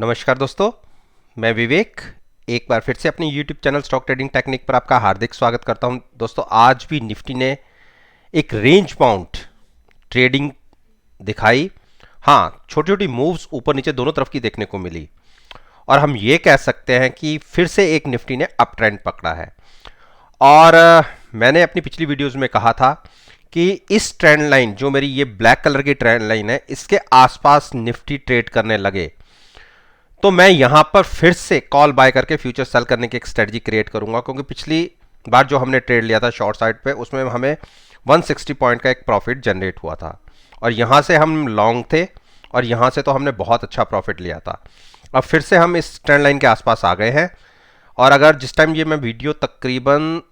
नमस्कार दोस्तों, मैं विवेक एक बार फिर से अपने YouTube channel stock trading technique पर आपका हार्दिक स्वागत करता हूं। दोस्तों, आज भी निफ्टी ने एक रेंज बाउंड ट्रेडिंग दिखाई। हाँ, छोटी छोटी मूव्स ऊपर नीचे दोनों तरफ की देखने को मिली और हम ये कह सकते हैं कि फिर से एक निफ्टी ने अप ट्रेंड पकड़ा है। और मैंने अपनी पिछली वीडियोस में कहा था कि इस ट्रेंड लाइन, जो मेरी ये ब्लैक कलर की ट्रेंड लाइन है, इसके आसपास निफ्टी ट्रेड करने लगे तो मैं यहां पर फिर से कॉल बाय करके फ्यूचर सेल करने की एक स्ट्रेटजी क्रिएट करूंगा, क्योंकि पिछली बार जो हमने ट्रेड लिया था शॉर्ट साइड पे, उसमें हमें 160 पॉइंट का एक प्रॉफिट जनरेट हुआ था और यहां से हम लॉन्ग थे और यहां से तो हमने बहुत अच्छा प्रॉफिट लिया था। अब फिर से हम इस ट्रेंड लाइन के आसपास आ गए हैं और अगर जिस टाइम ये मैं वीडियो तकरीबन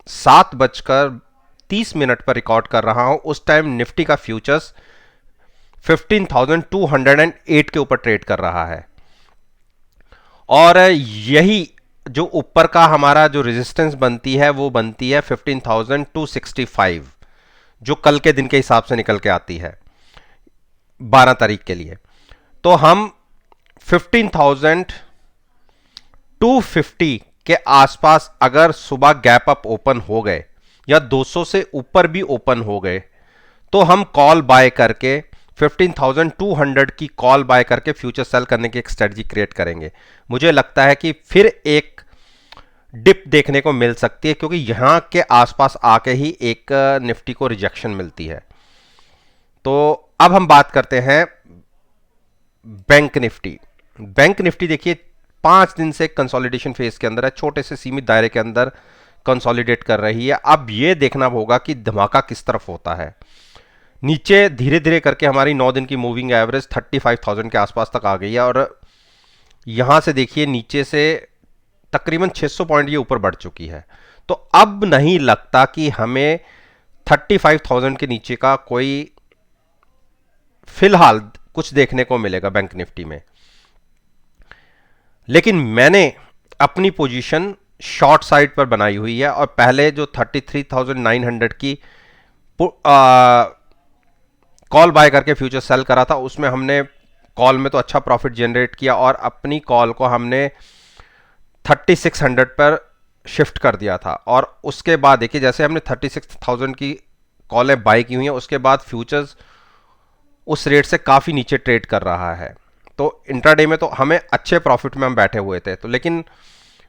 7:30 पर रिकॉर्ड कर रहा हूं, उस टाइम निफ्टी का फ्यूचर्स 15,208 के ऊपर ट्रेड कर रहा है और यही जो ऊपर का हमारा जो रेजिस्टेंस बनती है वो बनती है 15,265, जो कल के दिन के हिसाब से निकल के आती है 12 तारीख के लिए। तो हम 15,250 के आसपास अगर सुबह गैप अप ओपन हो गए या 200 से ऊपर भी ओपन हो गए तो हम कॉल बाय करके 15,200 की कॉल बाय करके फ्यूचर सेल करने की एक स्ट्रेटजी क्रिएट करेंगे। मुझे लगता है कि फिर एक डिप देखने को मिल सकती है, क्योंकि यहां के आसपास आके ही एक निफ्टी को रिजेक्शन मिलती है। तो अब हम बात करते हैं बैंक निफ्टी। बैंक निफ्टी देखिए 5 दिन से कंसोलिडेशन फेज के अंदर है, छोटे से सीमित दायरे के अंदर कंसोलिडेट कर रही है। अब यह देखना होगा कि धमाका किस तरफ होता है। नीचे धीरे धीरे करके हमारी 9 दिन की मूविंग एवरेज 35,000 के आसपास तक आ गई है और यहां से देखिए नीचे से तकरीबन 600 पॉइंट ये ऊपर बढ़ चुकी है। तो अब नहीं लगता कि हमें 35,000 के नीचे का कोई फिलहाल कुछ देखने को मिलेगा बैंक निफ्टी में। लेकिन मैंने अपनी पोजीशन शॉर्ट साइड पर बनाई हुई है और पहले जो 33,900 की कॉल बाय करके फ्यूचर सेल करा था, उसमें हमने कॉल में तो अच्छा प्रॉफिट जनरेट किया और अपनी कॉल को हमने 3600 पर शिफ्ट कर दिया था। और उसके बाद देखिए जैसे हमने 36,000 की कॉलें बाय की हुई हैं, उसके बाद फ्यूचर्स उस रेट से काफ़ी नीचे ट्रेड कर रहा है। तो इंट्राडे में तो हमें अच्छे प्रॉफिट में हम बैठे हुए थे, तो लेकिन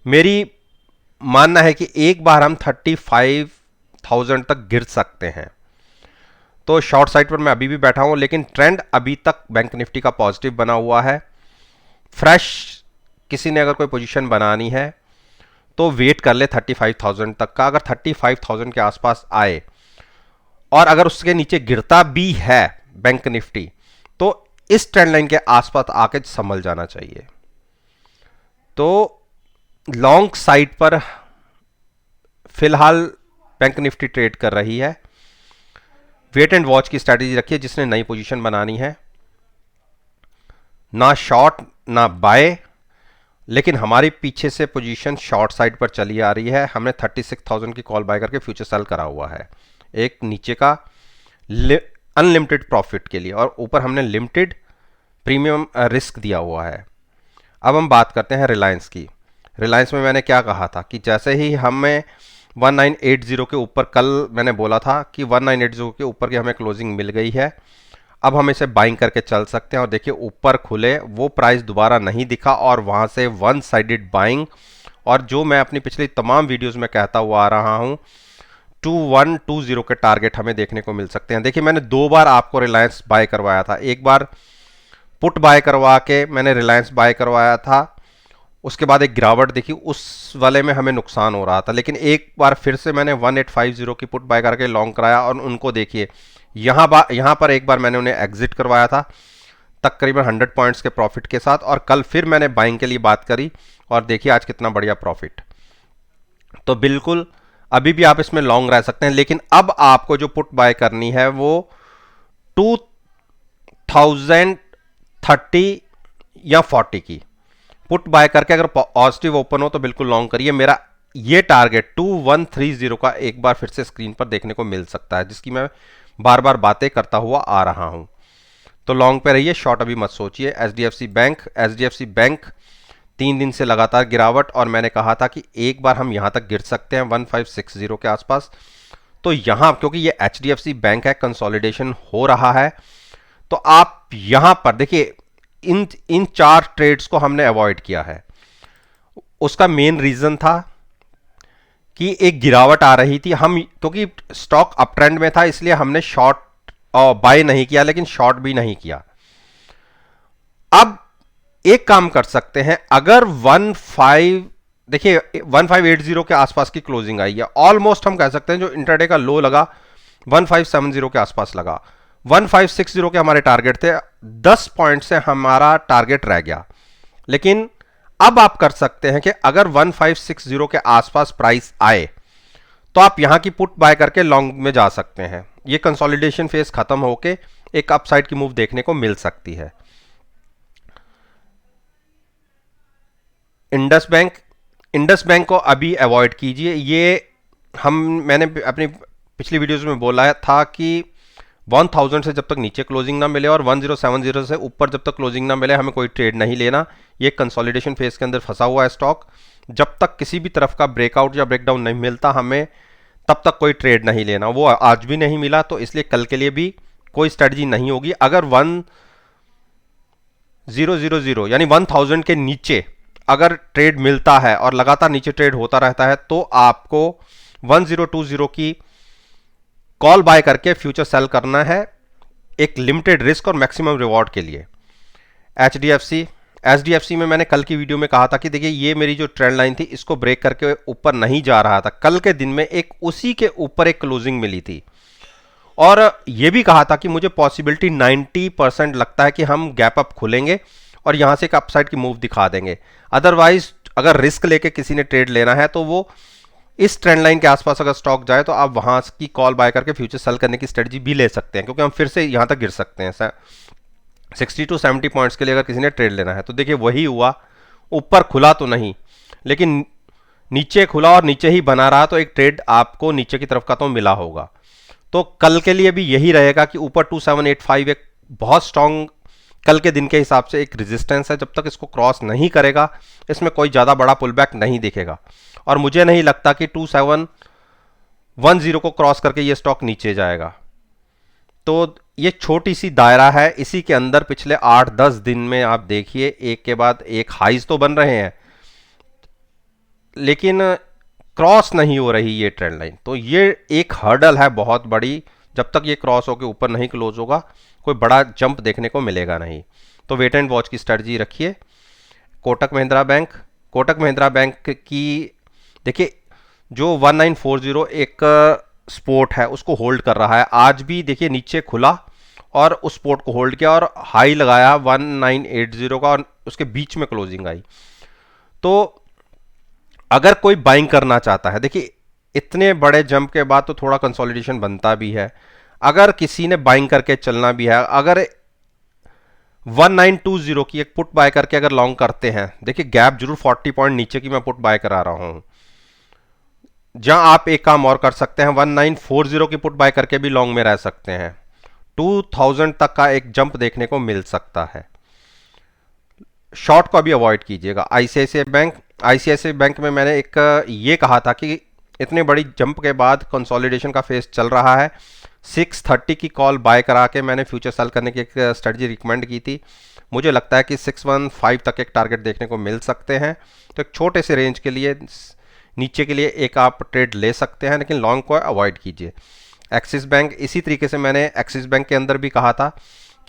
मेरी मानना है कि एक बार हम 35,000 तक गिर सकते हैं। तो शॉर्ट साइड पर मैं अभी भी बैठा हूं, लेकिन ट्रेंड अभी तक बैंक निफ्टी का पॉजिटिव बना हुआ है। फ्रेश किसी ने अगर कोई पोजीशन बनानी है तो वेट कर ले 35,000 तक का। अगर 35,000 के आसपास आए और अगर उसके नीचे गिरता भी है बैंक निफ्टी, तो इस ट्रेंड लाइन के आसपास आके संभल जाना चाहिए। तो लॉन्ग साइड पर फिलहाल बैंक निफ्टी ट्रेड कर रही है। वेट एंड वॉच की स्ट्रैटेजी रखिए जिसने नई पोजीशन बनानी है, ना शॉर्ट ना बाय। लेकिन हमारी पीछे से पोजीशन शॉर्ट साइड पर चली आ रही है। हमने 36,000 की कॉल बाय करके फ्यूचर सेल करा हुआ है एक नीचे का अनलिमिटेड प्रॉफिट के लिए, और ऊपर हमने लिमिटेड प्रीमियम रिस्क दिया हुआ है। अब हम बात करते हैं रिलायंस की। रिलायंस में मैंने क्या कहा था कि जैसे ही हमें 1980 के ऊपर, कल मैंने बोला था कि 1980 के ऊपर की हमें क्लोजिंग मिल गई है, अब हम इसे बाइंग करके चल सकते हैं। और देखिए ऊपर खुले, वो प्राइस दोबारा नहीं दिखा और वहां से वन साइडेड बाइंग, और जो मैं अपनी पिछली तमाम वीडियोस में कहता हुआ आ रहा हूं 2120 के टारगेट हमें देखने को मिल सकते हैं। देखिए मैंने 2 बार आपको रिलायंस बाय करवाया था। एक बार पुट बाय करवा के मैंने रिलायंस बाय करवाया था, उसके बाद एक गिरावट देखी, उस वाले में हमें नुकसान हो रहा था। लेकिन एक बार फिर से मैंने 1850 की पुट बाय करके लॉन्ग कराया और उनको देखिए यहां पर एक बार मैंने उन्हें एग्जिट करवाया था तकरीबन 100 पॉइंट्स के प्रॉफिट के साथ, और कल फिर मैंने बाइंग के लिए बात करी और देखिए आज कितना बढ़िया प्रॉफिट। तो बिल्कुल अभी भी आप इसमें लॉन्ग रह सकते हैं, लेकिन अब आपको जो पुट बाय करनी है वो 2030 या 40 की पुट बाय करके अगर पॉजिटिव ओपन हो तो बिल्कुल लॉन्ग करिए। मेरा ये टारगेट 2130 का एक बार फिर से स्क्रीन पर देखने को मिल सकता है, जिसकी मैं बार बार बातें करता हुआ आ रहा हूं। तो लॉन्ग पे रहिए, शॉर्ट अभी मत सोचिए। H D F C bank 3 दिन से लगातार गिरावट, और मैंने कहा था कि एक बार हम यहाँ तक गिर सकते हैं 1560 के आसपास। तो यहाँ क्योंकि ये H D F C bank है, कंसोलिडेशन हो रहा है, तो आप यहाँ पर देखिए इन इन 4 ट्रेड्स को हमने अवॉइड किया है। उसका मेन रीजन था कि एक गिरावट आ रही थी, हम क्योंकि स्टॉक अप ट्रेंड में था इसलिए हमने शॉर्ट और बाय नहीं किया, लेकिन शॉर्ट भी नहीं किया। अब एक काम कर सकते हैं, अगर 1580 के आसपास की क्लोजिंग आई है, ऑलमोस्ट हम कह सकते हैं जो इंटरडे का लो लगा 1570 के आसपास लगा, 1560 के हमारे टारगेट थे, 10 पॉइंट से हमारा टारगेट रह गया। लेकिन अब आप कर सकते हैं कि अगर 1560 के आसपास प्राइस आए तो आप यहां की पुट बाय करके लॉन्ग में जा सकते हैं। ये कंसोलिडेशन फेज खत्म होके एक अपसाइड की मूव देखने को मिल सकती है। इंडस बैंक को अभी अवॉइड कीजिए। ये मैंने अपनी पिछली वीडियोस में बोला था कि 1000 से जब तक नीचे क्लोजिंग ना मिले और 1070 से ऊपर जब तक क्लोजिंग ना मिले हमें कोई ट्रेड नहीं लेना। ये कंसोलिडेशन फेज के अंदर फंसा हुआ है स्टॉक, जब तक किसी भी तरफ का ब्रेकआउट या ब्रेकडाउन नहीं मिलता हमें तब तक कोई ट्रेड नहीं लेना। वो आज भी नहीं मिला, तो इसलिए कल के लिए भी कोई स्ट्रेटजी नहीं होगी। अगर 1000 यानी 1000 के नीचे अगर ट्रेड मिलता है और लगातार नीचे ट्रेड होता रहता है तो आपको 1020 की कॉल बाय करके फ्यूचर सेल करना है, एक लिमिटेड रिस्क और मैक्सिमम रिवॉर्ड के लिए। एचडीएफसी में मैंने कल की वीडियो में कहा था कि देखिए ये मेरी जो ट्रेंड लाइन थी इसको ब्रेक करके ऊपर नहीं जा रहा था। कल के दिन में एक उसी के ऊपर एक क्लोजिंग मिली थी और ये भी कहा था कि मुझे पॉसिबिलिटी 90% लगता है कि हम गैप अप खुलेंगे और यहां से एक अपसाइड की मूव दिखा देंगे। अदरवाइज अगर रिस्क लेके किसी ने ट्रेड लेना है तो वो इस ट्रेंड लाइन के आसपास अगर स्टॉक जाए तो आप वहां की कॉल बाय करके फ्यूचर सेल करने की स्ट्रेटजी भी ले सकते हैं, क्योंकि हम फिर से यहां तक गिर सकते हैं 60 to 70 पॉइंट्स के लिए अगर किसी ने ट्रेड लेना है। तो देखिए वही हुआ, ऊपर खुला तो नहीं लेकिन नीचे खुला और नीचे ही बना रहा, तो एक ट्रेड आपको नीचे की तरफ का तो मिला होगा। तो कल के लिए भी यही रहेगा कि ऊपर 2785 एक बहुत स्ट्रॉन्ग कल के दिन के हिसाब से एक रेजिस्टेंस है, जब तक इसको क्रॉस नहीं करेगा इसमें कोई ज़्यादा बड़ा पुलबैक नहीं दिखेगा और मुझे नहीं लगता कि 2710 को क्रॉस करके ये स्टॉक नीचे जाएगा। तो ये छोटी सी दायरा है, इसी के अंदर पिछले 8-10 दिन में आप देखिए एक के बाद एक हाइज तो बन रहे हैं लेकिन क्रॉस नहीं हो रही ये ट्रेंड लाइन। तो ये एक हर्डल है बहुत बड़ी, जब तक ये क्रॉस होकर ऊपर नहीं क्लोज होगा कोई बड़ा जंप देखने को मिलेगा नहीं। तो वेट एंड वॉच की स्ट्रेटजी रखिए। कोटक महिंद्रा बैंक की देखिए जो 1940 एक सपोर्ट है उसको होल्ड कर रहा है। आज भी देखिए नीचे खुला और उस सपोर्ट को होल्ड किया और हाई लगाया 1980 का और उसके बीच में क्लोजिंग आई। तो अगर कोई बाइंग करना चाहता है, देखिए इतने बड़े जंप के बाद तो थोड़ा कंसोलिडेशन बनता भी है। अगर किसी ने बाइंग करके चलना भी है, अगर 1920 की एक पुट बाय करके अगर लॉन्ग करते हैं, देखिए गैप जरूर 40 पॉइंट नीचे की मैं पुट बाय करा रहा हूं। जहां आप एक काम और कर सकते हैं, 1940 की पुट बाय करके भी लॉन्ग में रह सकते हैं। 2000 तक का एक जंप देखने को मिल सकता है। शॉर्ट को अभी अवॉइड कीजिएगा। आईसीआईसीआई बैंक में मैंने एक ये कहा था कि इतने बड़ी जंप के बाद कंसोलिडेशन का फेज चल रहा है, 630 की कॉल बाय करा के मैंने फ्यूचर सेल करने की एक स्ट्रेटजी रिकमेंड की थी। मुझे लगता है कि 615 तक एक टारगेट देखने को मिल सकते हैं। तो एक छोटे से रेंज के लिए नीचे के लिए एक आप ट्रेड ले सकते हैं, लेकिन लॉन्ग को अवॉइड कीजिए। एक्सिस बैंक, इसी तरीके से मैंने एक्सिस बैंक के अंदर भी कहा था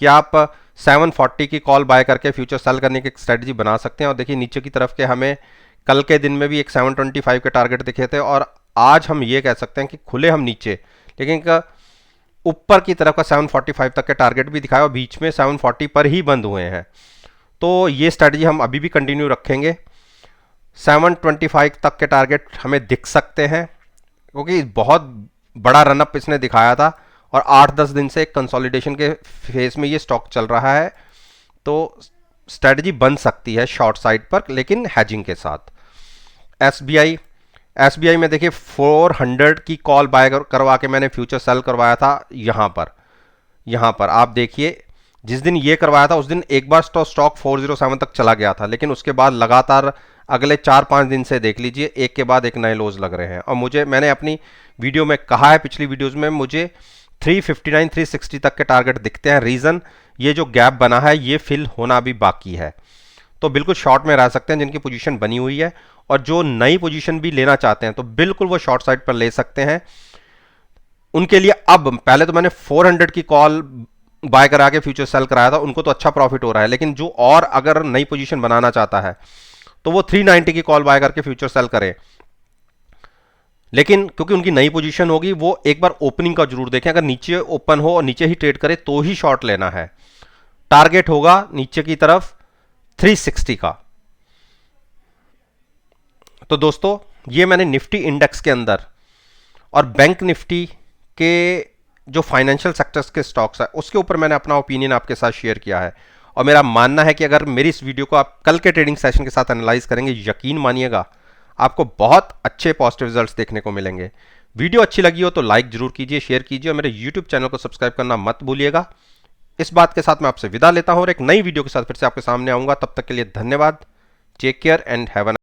कि आप 740 की कॉल बाय करके फ्यूचर सेल करने की एक स्ट्रेटजी बना सकते हैं। और देखिए नीचे की तरफ के हमें कल के दिन में भी एक 725 के टारगेट दिखे थे और आज हम ये कह सकते हैं कि खुले हम नीचे, लेकिन ऊपर की तरफ का 745 तक के टारगेट भी दिखाया और बीच में 740 पर ही बंद हुए हैं। तो ये स्ट्रेटजी हम अभी भी कंटिन्यू रखेंगे। 725 तक के टारगेट हमें दिख सकते हैं क्योंकि बहुत बड़ा रनअप इसने दिखाया था और 8-10 दिन से एक कंसोलिडेशन के फेज में ये स्टॉक चल रहा है। तो स्ट्रेटजी बन सकती है शॉर्ट साइड पर, लेकिन हैजिंग के साथ। एसबीआई में देखिए 400 की कॉल बाय करवा के मैंने फ्यूचर सेल करवाया था। यहाँ पर आप देखिए जिस दिन ये करवाया था उस दिन एक बार स्टॉक 407 तक चला गया था, लेकिन उसके बाद लगातार अगले 4-5 दिन से देख लीजिए एक के बाद एक नए लोज लग रहे हैं। और मैंने अपनी वीडियो में कहा है, पिछली वीडियोस में, मुझे 359 360 तक के टारगेट दिखते हैं। रीज़न, ये जो गैप बना है ये फिल होना भी बाकी है। तो बिल्कुल शॉर्ट में रह सकते हैं जिनकी पोजीशन बनी हुई है, और जो नई पोजीशन भी लेना चाहते हैं तो बिल्कुल वो शॉर्ट साइड पर ले सकते हैं। उनके लिए अब, पहले तो मैंने 400 की कॉल बाय करा के फ्यूचर सेल कराया था, उनको तो अच्छा प्रॉफिट हो रहा है, लेकिन जो और अगर नई पोजीशन बनाना चाहता है तो वो 390 की कॉल बाय करके फ्यूचर सेल करे। लेकिन क्योंकि उनकी नई पोजीशन होगी, वो एक बार ओपनिंग का जरूर देखें। अगर नीचे ओपन हो और नीचे ही ट्रेड करे तो ही शॉर्ट लेना है। टारगेट होगा नीचे की तरफ 360 का। तो दोस्तों, ये मैंने निफ्टी इंडेक्स के अंदर और बैंक निफ्टी के जो फाइनेंशियल सेक्टर्स के स्टॉक्स है उसके ऊपर मैंने अपना ओपिनियन आपके साथ शेयर किया है। और मेरा मानना है कि अगर मेरी इस वीडियो को आप कल के ट्रेडिंग सेशन के साथ एनालाइज करेंगे, यकीन मानिएगा आपको बहुत अच्छे पॉजिटिव रिजल्ट्स देखने को मिलेंगे। वीडियो अच्छी लगी हो तो लाइक जरूर कीजिए, शेयर कीजिए, और मेरे यूट्यूब चैनल को सब्सक्राइब करना मत भूलिएगा। इस बात के साथ मैं आपसे विदा लेता हूं और एक नई वीडियो के साथ फिर से आपके सामने आऊंगा। तब तक के लिए धन्यवाद। Take care and have a